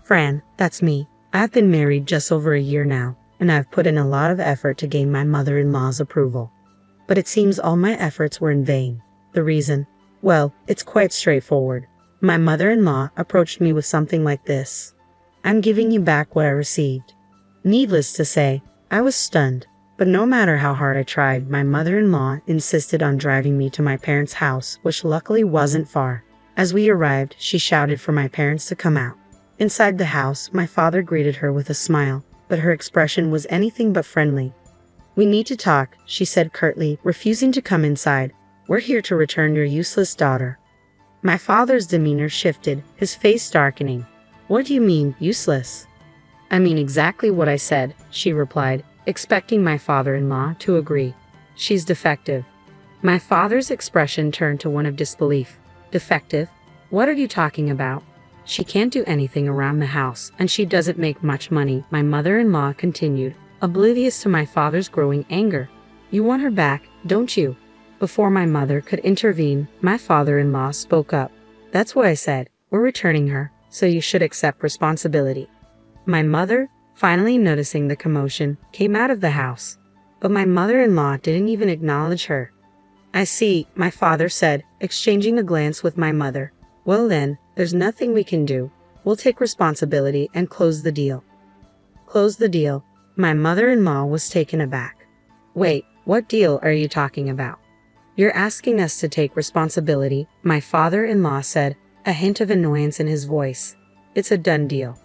Fran, that's me. I've been married just over a year now, and I've put in a lot of effort to gain my mother-in-law's approval. But it seems all my efforts were in vain. The reason? Well, it's quite straightforward. My mother-in-law approached me with something like this. I'm giving you back what I received. Needless to say, I was stunned, but no matter how hard I tried, my mother-in-law insisted on driving me to my parents' house, which luckily wasn't far. As we arrived, she shouted for my parents to come out. Inside the house, my father greeted her with a smile, but her expression was anything but friendly. We need to talk, she said curtly, refusing to come inside. We're here to return your useless daughter. My father's demeanor shifted, his face darkening. What do you mean, useless? I mean exactly what I said, she replied, expecting my father-in-law to agree. She's defective. My father's expression turned to one of disbelief. Defective? What are you talking about? She can't do anything around the house, and she doesn't make much money, my mother-in-law continued, oblivious to my father's growing anger. You want her back, don't you? Before my mother could intervene, my father-in-law spoke up. That's what I said. We're returning her, so you should accept responsibility. My mother, finally noticing the commotion, came out of the house. But my mother-in-law didn't even acknowledge her. I see, my father said, exchanging a glance with my mother. Well then, there's nothing we can do. We'll take responsibility and close the deal. Close the deal? My mother-in-law was taken aback. Wait, what deal are you talking about? You're asking us to take responsibility, my father-in-law said, a hint of annoyance in his voice. It's a done deal.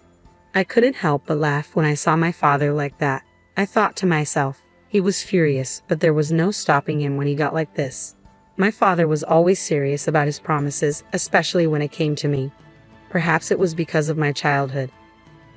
I couldn't help but laugh when I saw my father like that. I thought to myself, he was furious, but there was no stopping him when he got like this. My father was always serious about his promises, especially when it came to me. Perhaps it was because of my childhood.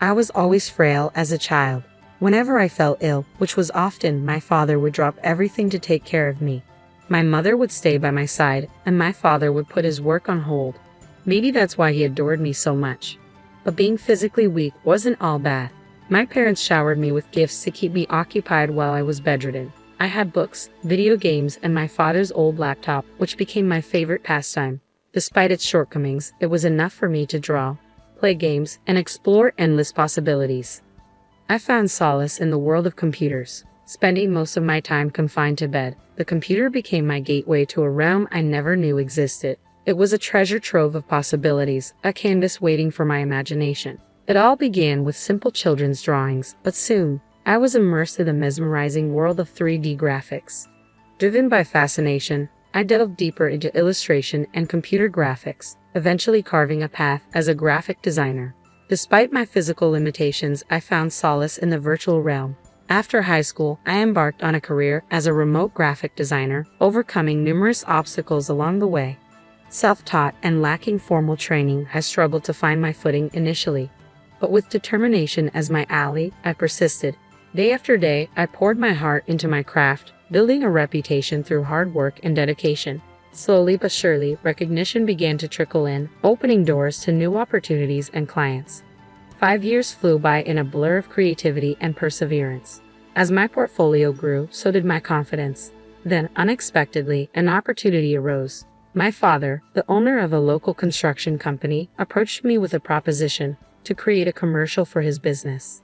I was always frail as a child. Whenever I fell ill, which was often, my father would drop everything to take care of me. My mother would stay by my side, and my father would put his work on hold. Maybe that's why he adored me so much. But being physically weak wasn't all bad. My parents showered me with gifts to keep me occupied while I was bedridden. I had books, video games, and my father's old laptop, which became my favorite pastime. Despite its shortcomings, it was enough for me to draw, play games, and explore endless possibilities. I found solace in the world of computers. Spending most of my time confined to bed, the computer became my gateway to a realm I never knew existed. It was a treasure trove of possibilities, a canvas waiting for my imagination. It all began with simple children's drawings, but soon, I was immersed in the mesmerizing world of 3D graphics. Driven by fascination, I delved deeper into illustration and computer graphics, eventually carving a path as a graphic designer. Despite my physical limitations, I found solace in the virtual realm. After high school, I embarked on a career as a remote graphic designer, overcoming numerous obstacles along the way. Self-taught and lacking formal training, I struggled to find my footing initially. But with determination as my ally, I persisted. Day after day, I poured my heart into my craft, building a reputation through hard work and dedication. Slowly but surely, recognition began to trickle in, opening doors to new opportunities and clients. 5 years flew by in a blur of creativity and perseverance. As my portfolio grew, so did my confidence. Then, unexpectedly, an opportunity arose. My father, the owner of a local construction company, approached me with a proposition to create a commercial for his business.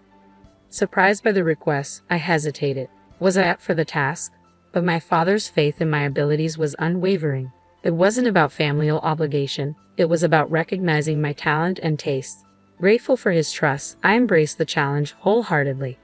Surprised by the request, I hesitated. Was I up for the task? But my father's faith in my abilities was unwavering. It wasn't about familial obligation, it was about recognizing my talent and taste. Grateful for his trust, I embraced the challenge wholeheartedly.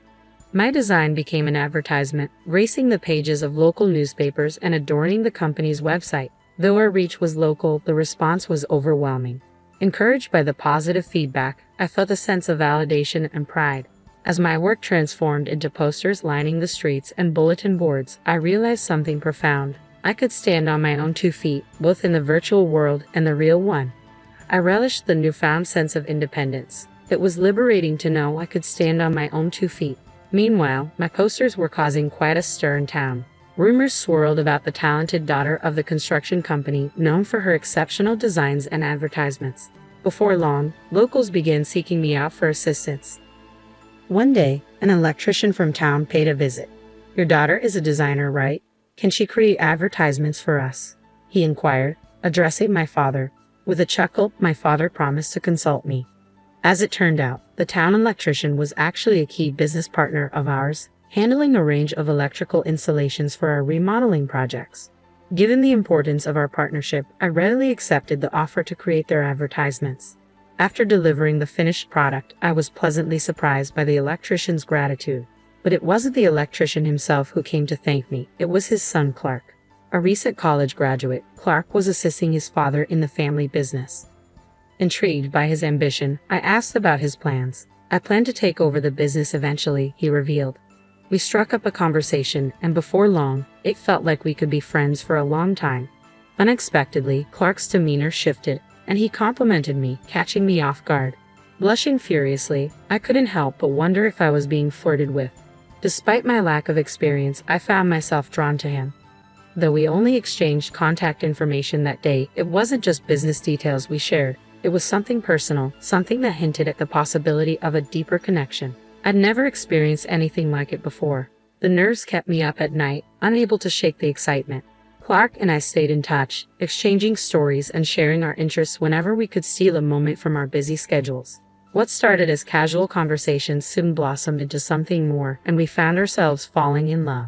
My design became an advertisement, gracing the pages of local newspapers and adorning the company's website. Though our reach was local, the response was overwhelming. Encouraged by the positive feedback, I felt a sense of validation and pride. As my work transformed into posters lining the streets and bulletin boards, I realized something profound. I could stand on my own 2 feet, both in the virtual world and the real one. I relished the newfound sense of independence. It was liberating to know I could stand on my own 2 feet. Meanwhile, my posters were causing quite a stir in town. Rumors swirled about the talented daughter of the construction company, known for her exceptional designs and advertisements. Before long, locals began seeking me out for assistance. One day, an electrician from town paid a visit. Your daughter is a designer, right? Can she create advertisements for us? He inquired, addressing my father. With a chuckle, my father promised to consult me. As it turned out, the town electrician was actually a key business partner of ours, handling a range of electrical installations for our remodeling projects. Given the importance of our partnership, I readily accepted the offer to create their advertisements. After delivering the finished product, I was pleasantly surprised by the electrician's gratitude. But it wasn't the electrician himself who came to thank me, it was his son Clark. A recent college graduate, Clark was assisting his father in the family business. Intrigued by his ambition, I asked about his plans. "I plan to take over the business eventually," he revealed. We struck up a conversation, and before long, it felt like we could be friends for a long time. Unexpectedly, Clark's demeanor shifted, and he complimented me, catching me off guard. Blushing furiously, I couldn't help but wonder if I was being flirted with. Despite my lack of experience, I found myself drawn to him. Though we only exchanged contact information that day, it wasn't just business details we shared. It was something personal, something that hinted at the possibility of a deeper connection. I'd never experienced anything like it before. The nerves kept me up at night, unable to shake the excitement. Clark and I stayed in touch, exchanging stories and sharing our interests whenever we could steal a moment from our busy schedules. What started as casual conversations soon blossomed into something more, and we found ourselves falling in love.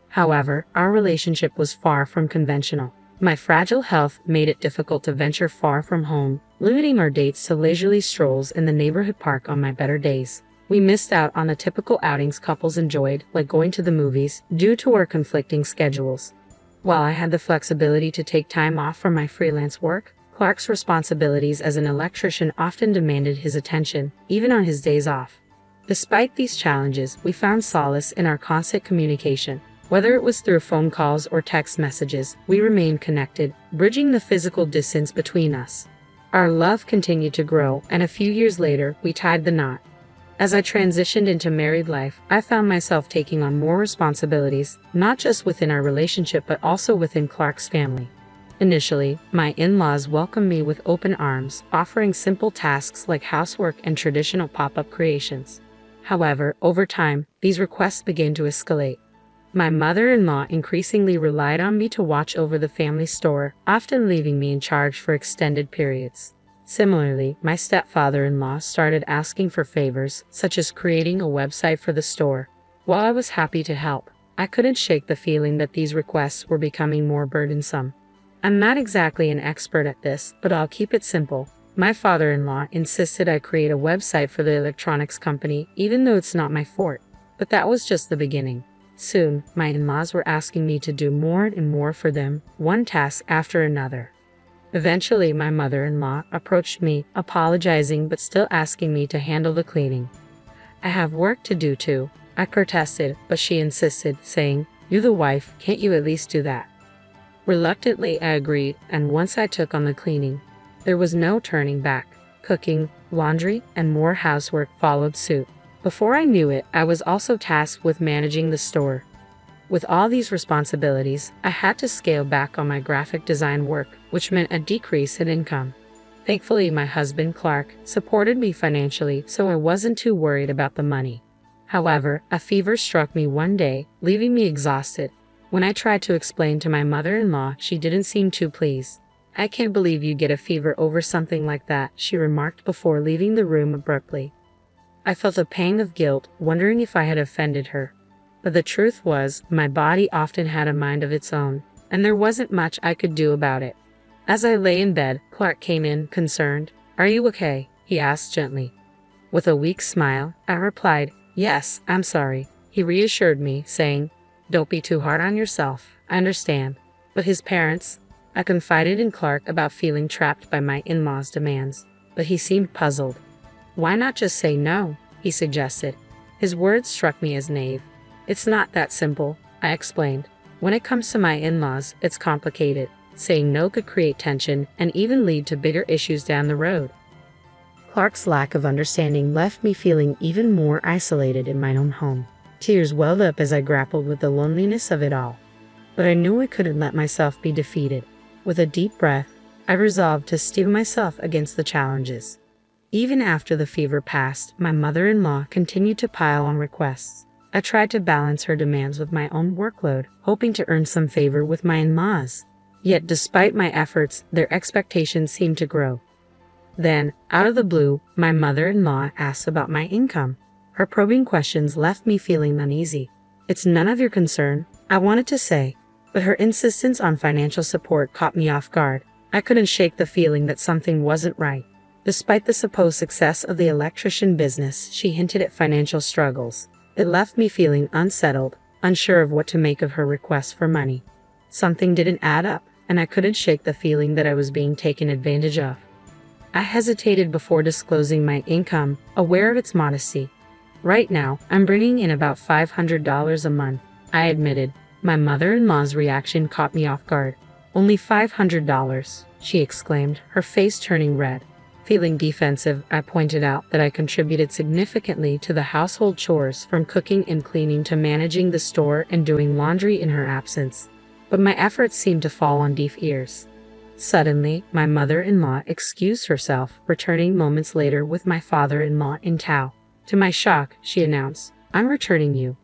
However, our relationship was far from conventional. My fragile health made it difficult to venture far from home, limiting our dates to leisurely strolls in the neighborhood park on my better days. We missed out on the typical outings couples enjoyed, like going to the movies, due to our conflicting schedules. While I had the flexibility to take time off from my freelance work, Clark's responsibilities as an electrician often demanded his attention, even on his days off. Despite these challenges, we found solace in our constant communication. Whether it was through phone calls or text messages, we remained connected, bridging the physical distance between us. Our love continued to grow, and a few years later, we tied the knot. As I transitioned into married life, I found myself taking on more responsibilities, not just within our relationship but also within Clark's family. Initially, my in-laws welcomed me with open arms, offering simple tasks like housework and traditional pop-up creations. However, over time, these requests began to escalate. My mother-in-law increasingly relied on me to watch over the family store, often leaving me in charge for extended periods. Similarly, my stepfather-in-law started asking for favors, such as creating a website for the store. While I was happy to help, I couldn't shake the feeling that these requests were becoming more burdensome. I'm not exactly an expert at this, but I'll keep it simple. My father-in-law insisted I create a website for the electronics company, even though it's not my forte. But that was just the beginning. Soon, my in-laws were asking me to do more and more for them, one task after another. Eventually, my mother-in-law approached me, apologizing but still asking me to handle the cleaning. "I have work to do too," I protested, but she insisted, saying, "You're the wife, can't you at least do that?" Reluctantly, I agreed, and once I took on the cleaning, there was no turning back. Cooking, laundry, and more housework followed suit. Before I knew it, I was also tasked with managing the store. With all these responsibilities, I had to scale back on my graphic design work, which meant a decrease in income. Thankfully, my husband, Clark, supported me financially, so I wasn't too worried about the money. However, a fever struck me one day, leaving me exhausted. When I tried to explain to my mother-in-law, she didn't seem too pleased. "I can't believe you get a fever over something like that," she remarked before leaving the room abruptly. I felt a pang of guilt, wondering if I had offended her. But the truth was, my body often had a mind of its own, and there wasn't much I could do about it. As I lay in bed, Clark came in, concerned. "Are you okay?" he asked gently. With a weak smile, I replied, "Yes, I'm sorry." He reassured me, saying, "Don't be too hard on yourself. I understand." But his parents? I confided in Clark about feeling trapped by my in-laws' demands, but he seemed puzzled. "Why not just say no?" he suggested. His words struck me as naive. "It's not that simple," I explained. "When it comes to my in-laws, it's complicated. Saying no could create tension and even lead to bigger issues down the road." Clark's lack of understanding left me feeling even more isolated in my own home. Tears welled up as I grappled with the loneliness of it all. But I knew I couldn't let myself be defeated. With a deep breath, I resolved to steel myself against the challenges. Even after the fever passed, my mother-in-law continued to pile on requests. I tried to balance her demands with my own workload, hoping to earn some favor with my in-laws. Yet despite my efforts, their expectations seemed to grow. Then, out of the blue, my mother-in-law asked about my income. Her probing questions left me feeling uneasy. "It's none of your concern," I wanted to say, but her insistence on financial support caught me off guard. I couldn't shake the feeling that something wasn't right. Despite the supposed success of the electrician business, she hinted at financial struggles. It left me feeling unsettled, unsure of what to make of her request for money. Something didn't add up, and I couldn't shake the feeling that I was being taken advantage of. I hesitated before disclosing my income, aware of its modesty. "Right now, I'm bringing in about $500 a month," I admitted. My mother-in-law's reaction caught me off guard. "Only $500, she exclaimed, her face turning red. Feeling defensive, I pointed out that I contributed significantly to the household chores, from cooking and cleaning to managing the store and doing laundry in her absence. But my efforts seemed to fall on deaf ears. Suddenly, my mother-in-law excused herself, returning moments later with my father-in-law in tow. To my shock, she announced, "I'm returning you."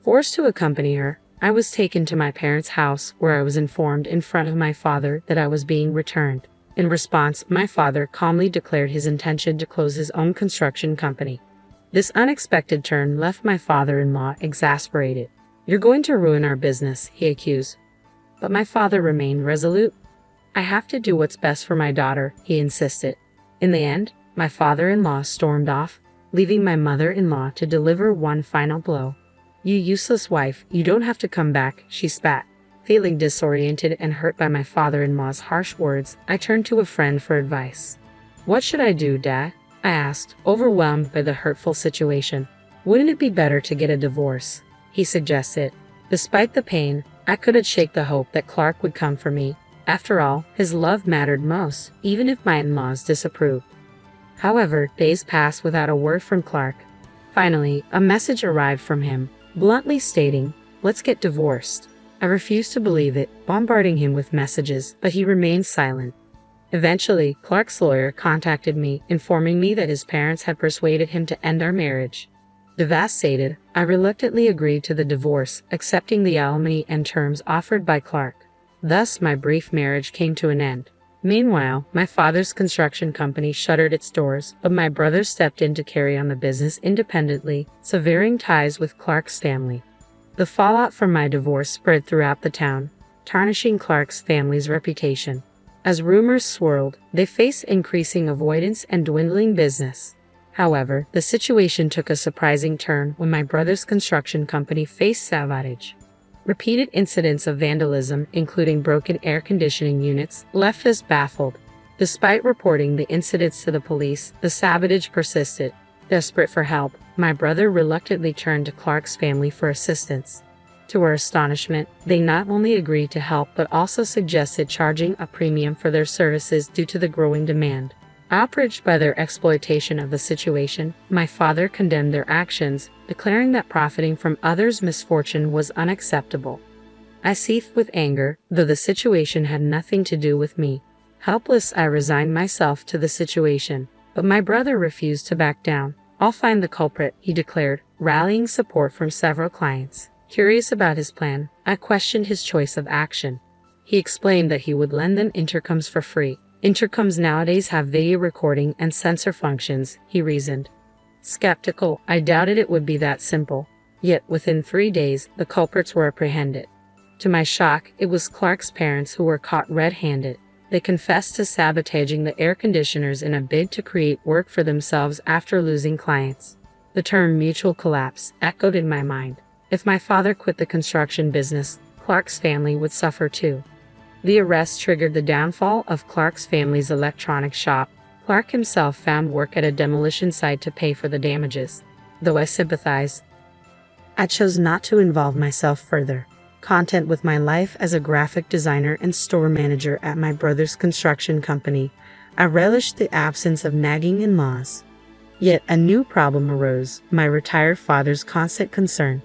Forced to accompany her, I was taken to my parents' house, where I was informed in front of my father that I was being returned. In response, my father calmly declared his intention to close his own construction company. This unexpected turn left my father-in-law exasperated. "You're going to ruin our business," he accused. But my father remained resolute. "I have to do what's best for my daughter," he insisted. In the end, my father-in-law stormed off, leaving my mother-in-law to deliver one final blow. "You useless wife, you don't have to come back," she spat. Feeling disoriented and hurt by my father-in-law's harsh words, I turned to a friend for advice. "What should I do, Dad?" I asked, overwhelmed by the hurtful situation. "Wouldn't it be better to get a divorce?" he suggested. Despite the pain, I couldn't shake the hope that Clark would come for me. After all, his love mattered most, even if my in-laws disapproved. However, days passed without a word from Clark. Finally, a message arrived from him, bluntly stating, "Let's get divorced." I refused to believe it, bombarding him with messages, but he remained silent. Eventually, Clark's lawyer contacted me, informing me that his parents had persuaded him to end our marriage. Devastated, I reluctantly agreed to the divorce, accepting the alimony and terms offered by Clark. Thus, my brief marriage came to an end. Meanwhile, my father's construction company shuttered its doors, but my brother stepped in to carry on the business independently, severing ties with Clark's family. The fallout from my divorce spread throughout the town, tarnishing Clark's family's reputation. As rumors swirled, they faced increasing avoidance and dwindling business. However, the situation took a surprising turn when my brother's construction company faced sabotage. Repeated incidents of vandalism, including broken air conditioning units, left us baffled. Despite reporting the incidents to the police, the sabotage persisted. Desperate for help, my brother reluctantly turned to Clark's family for assistance. To our astonishment, they not only agreed to help but also suggested charging a premium for their services due to the growing demand. Outraged by their exploitation of the situation, my father condemned their actions, declaring that profiting from others' misfortune was unacceptable. I seethed with anger, though the situation had nothing to do with me. Helpless, I resigned myself to the situation, but my brother refused to back down. "I'll find the culprit," he declared, rallying support from several clients. Curious about his plan, I questioned his choice of action. He explained that he would lend them intercoms for free. Intercoms nowadays have video recording and sensor functions, he reasoned. Skeptical, I doubted it would be that simple. Yet within 3 days, the culprits were apprehended. To my shock, it was Clark's parents who were caught red-handed. They confessed to sabotaging the air conditioners in a bid to create work for themselves after losing clients. The term mutual collapse echoed in my mind. If my father quit the construction business, Clark's family would suffer too. The arrest triggered the downfall of Clark's family's electronics shop. Clark himself found work at a demolition site to pay for the damages. Though I sympathized, I chose not to involve myself further. Content with my life as a graphic designer and store manager at my brother's construction company, I relished the absence of nagging in-laws. Yet a new problem arose, my retired father's constant concern.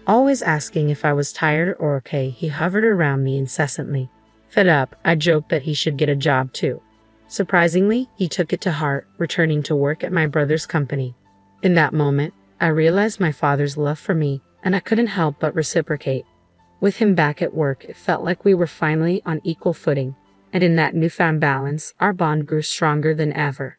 Always asking if I was tired or okay, he hovered around me incessantly. Fed up, I joked that he should get a job too. Surprisingly, he took it to heart, returning to work at my brother's company. In that moment, I realized my father's love for me, and I couldn't help but reciprocate. With him back at work, it felt like we were finally on equal footing. And in that newfound balance, our bond grew stronger than ever.